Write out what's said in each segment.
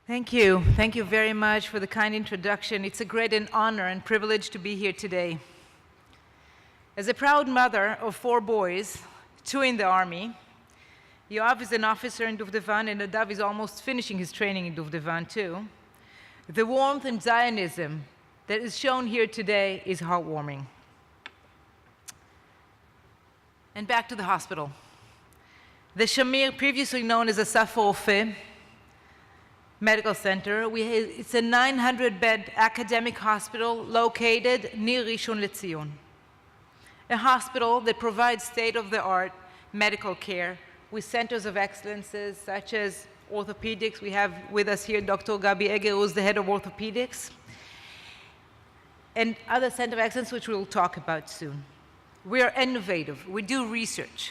Thank you. Thank you very much for the kind introduction. It's a great honor and privilege to be here today. As a proud mother of 4 boys, 2 in the Army, Yoav is an officer in Duvdevan, and Nadav is almost finishing his training in Duvdevan too. The warmth and Zionism that is shown here today is heartwarming. And back to the hospital. The Shamir, previously known as Assaf Harofeh Medical Center, it's a 900-bed academic hospital located near Rishon LeZion. A hospital that provides state-of-the-art medical care with centers of excellences such as orthopedics. We have with us here Dr. Gabi Eger, who's the head of orthopedics, and other centers of excellence, which we'll talk about soon. We are innovative. We do research.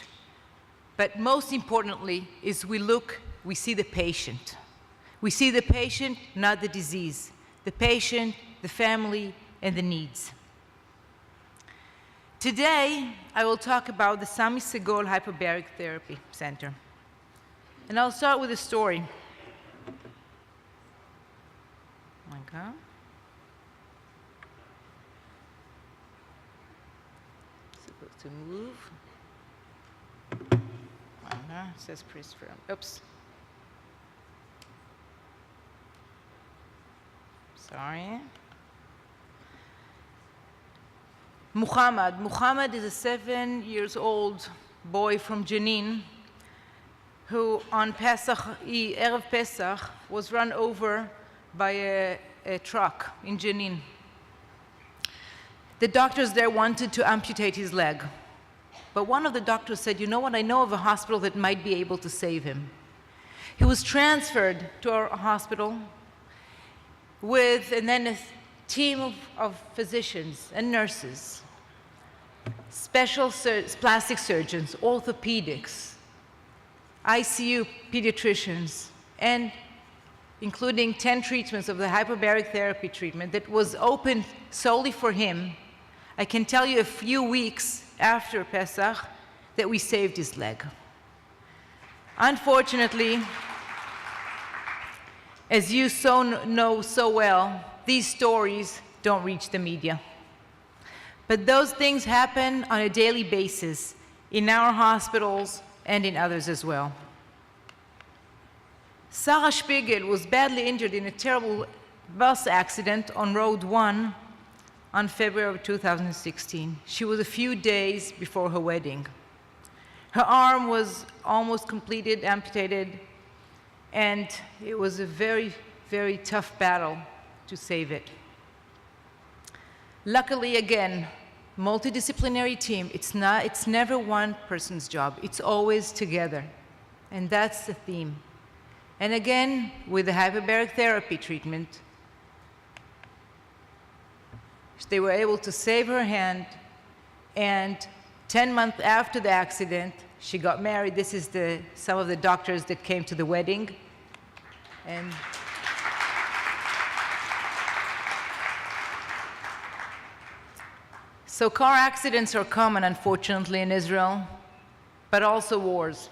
But most importantly is we see the patient. We see the patient, not the disease. The patient, the family, and the needs. Today, I will talk about the Sami Segol Hyperbaric Therapy Center. And I'll start with a story. Okay. Supposed to move. It says priest from. Oops. Sorry. Muhammad is a 7-year-old boy from Jenin who on Erev Pesach was run over by a truck in Jenin. The doctors there wanted to amputate his leg. But one of the doctors said, you know what, I know of a hospital that might be able to save him. He was transferred to our hospital and then a team of physicians and nurses, plastic surgeons, orthopedics, ICU pediatricians, and including 10 treatments of the hyperbaric therapy treatment that was opened solely for him. I can tell you a few weeks after Pesach that we saved his leg. Unfortunately, as you know so well, these stories don't reach the media. But those things happen on a daily basis in our hospitals and in others as well. Sarah Spiegel was badly injured in a terrible bus accident on Road 1 on February of 2016. She was a few days before her wedding. Her arm was almost completed, amputated, and it was a very, very tough battle to save it. Luckily, again, multidisciplinary team, it's never one person's job, it's always together. And that's the theme. And again, with the hyperbaric therapy treatment, they were able to save her hand, and 10 months after the accident, she got married. This is some of the doctors that came to the wedding. And so car accidents are common, unfortunately, in Israel, but also wars.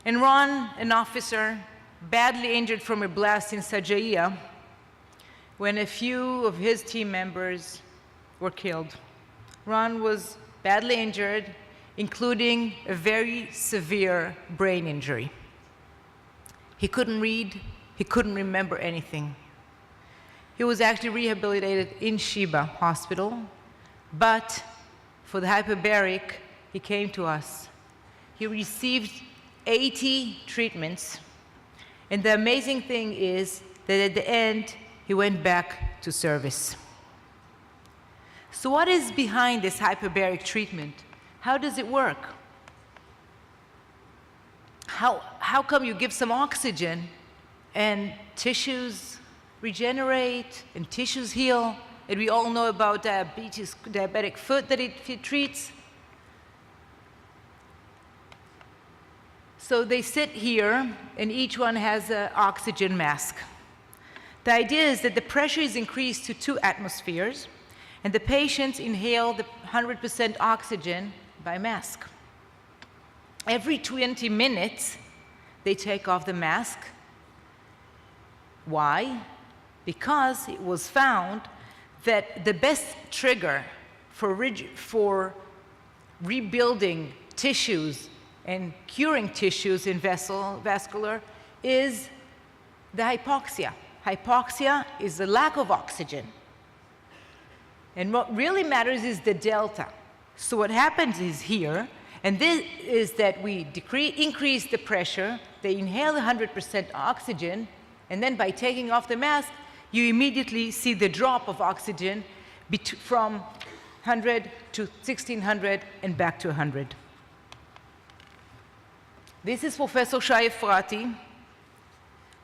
And Ron, an officer, badly injured from a blast in Sajaiya, when a few of his team members were killed. Ron was badly injured, including a very severe brain injury. He couldn't read, he couldn't remember anything. He was actually rehabilitated in Sheba Hospital, but for the hyperbaric, he came to us. He received 80 treatments, and the amazing thing is that at the end, he went back to service. So what is behind this hyperbaric treatment? How does it work? How come you give some oxygen and tissues regenerate and tissues heal? And we all know about diabetic foot that it treats. So they sit here, and each one has an oxygen mask. The idea is that the pressure is increased to 2 atmospheres, and the patients inhale the 100% oxygen by mask. Every 20 minutes, they take off the mask, Why? Because it was found that the best trigger for rebuilding tissues and curing tissues in vascular is the hypoxia. Hypoxia is the lack of oxygen. And what really matters is the delta. So what happens is here, and this is that we increase the pressure, they inhale 100% oxygen, and then by taking off the mask, you immediately see the drop of oxygen from 100 to 1600 and back to 100. This is Professor Shai Efrati.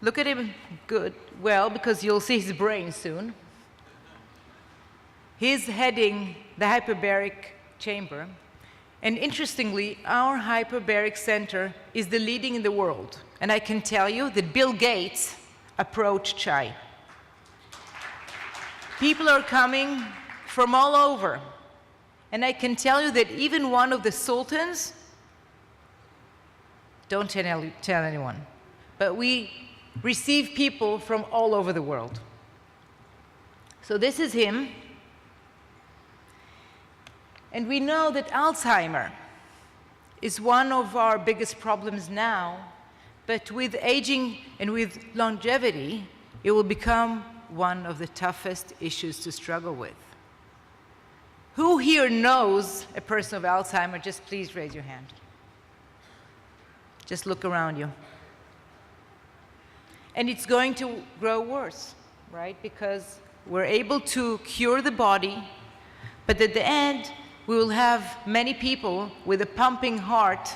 Look at him well, because you'll see his brain soon. He's heading the hyperbaric chamber. And interestingly, our hyperbaric center is the leading in the world. And I can tell you that Bill Gates approached Shai. People are coming from all over. And I can tell you that even one of the sultans, don't tell anyone, but we receive people from all over the world. So this is him. And we know that Alzheimer is one of our biggest problems now, but with aging and with longevity, it will become one of the toughest issues to struggle with. Who here knows a person of Alzheimer? Just please raise your hand. Just look around you. And it's going to grow worse, right? Because we're able to cure the body, but at the end, we will have many people with a pumping heart,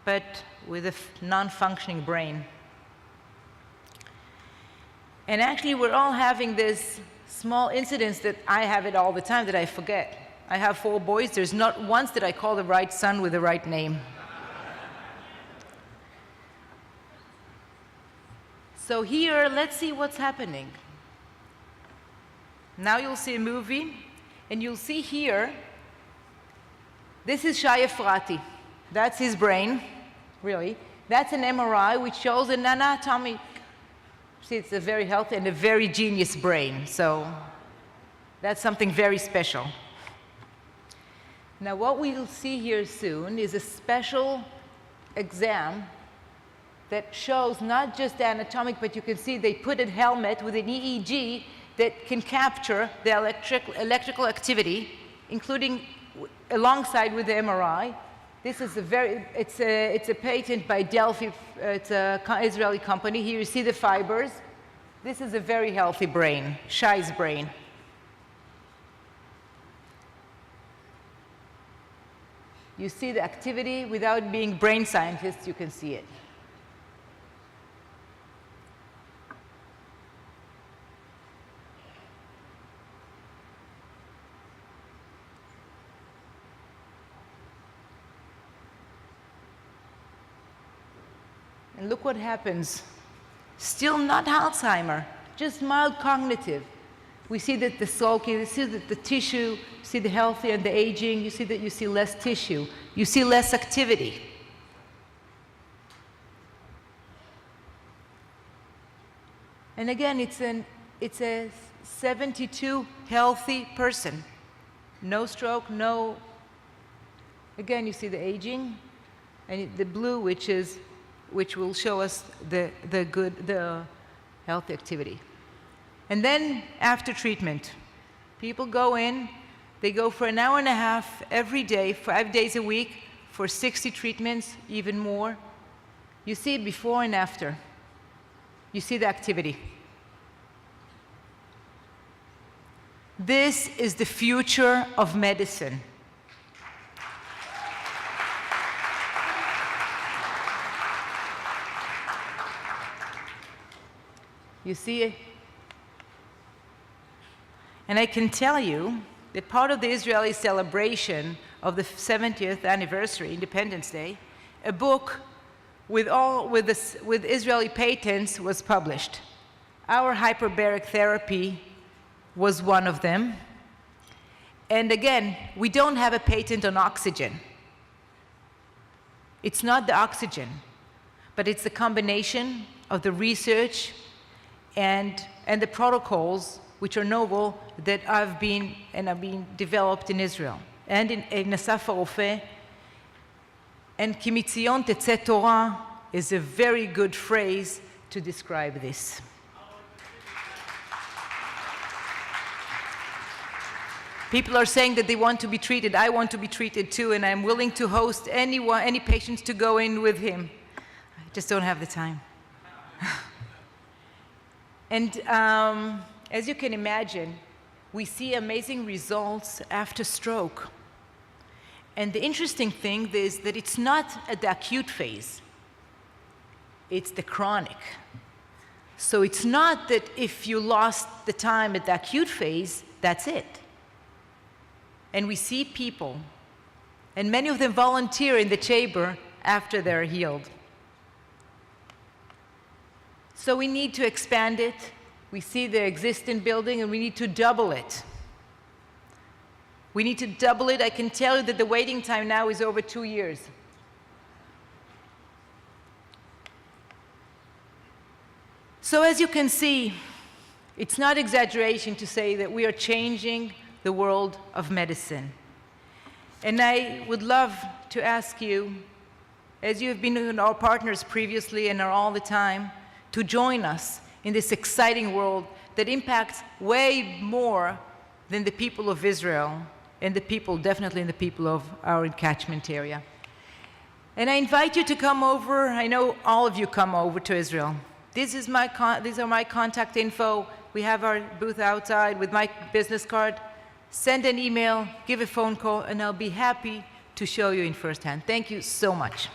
but with a non-functioning brain. And actually, we're all having this small incidents that I have it all the time that I forget. I have 4 boys. There's not once that I call the right son with the right name. So here, let's see what's happening. Now you'll see a movie, and you'll see here, this is Shai Efrati. That's his brain, really. That's an MRI, which shows an anatomic. See, it's a very healthy and a very genius brain. So that's something very special. Now, what we'll see here soon is a special exam that shows not just the anatomic, but you can see they put a helmet with an EEG that can capture the electrical activity, including alongside with the MRI. This is it's a patent by Delphi. It's an Israeli company. Here you see the fibers. This is a very healthy brain, Shai's brain. You see the activity without being brain scientists, you can see it. And look what happens. Still not Alzheimer, just mild cognitive. We see that the sulking, you see that the tissue, you see the healthy and the aging, you see that you see less tissue, you see less activity. And again, it's a 72 healthy person. No stroke, no. Again, you see the aging, and the blue, which will show us the healthy activity. And then after treatment, people go in, they go for an hour and a half every day, 5 days a week, for 60 treatments, even more. You see it before and after. You see the activity. This is the future of medicine. You see it? And I can tell you that part of the Israeli celebration of the 70th anniversary, Independence Day, a book with Israeli patents was published. Our hyperbaric therapy was one of them. And again, we don't have a patent on oxygen. It's not the oxygen, but it's the combination of the research and the protocols which are novel that have been developed in Israel and in Assaf Harofeh. And Ki mitzion tetzeh Torah is a very good phrase to describe this. People are saying that they want to be treated. I want to be treated too, and I'm willing to host any patients to go in with him. I just don't have the time. And as you can imagine, we see amazing results after stroke. And the interesting thing is that it's not at the acute phase. It's the chronic. So it's not that if you lost the time at the acute phase, that's it. And we see people, and many of them volunteer in the chamber after they're healed. So we need to expand it. We see the existing building, and we need to double it. We need to double it. I can tell you that the waiting time now is over 2 years. So as you can see, it's not exaggeration to say that we are changing the world of medicine. And I would love to ask you, as you have been our partners previously and are all the time, to join us in this exciting world that impacts way more than the people of Israel and definitely the people of our catchment area. And I invite you to come over. I know all of you come over to Israel. These are my contact info. We have our booth outside with my business card. Send an email, give a phone call, and I'll be happy to show you in firsthand. Thank you so much.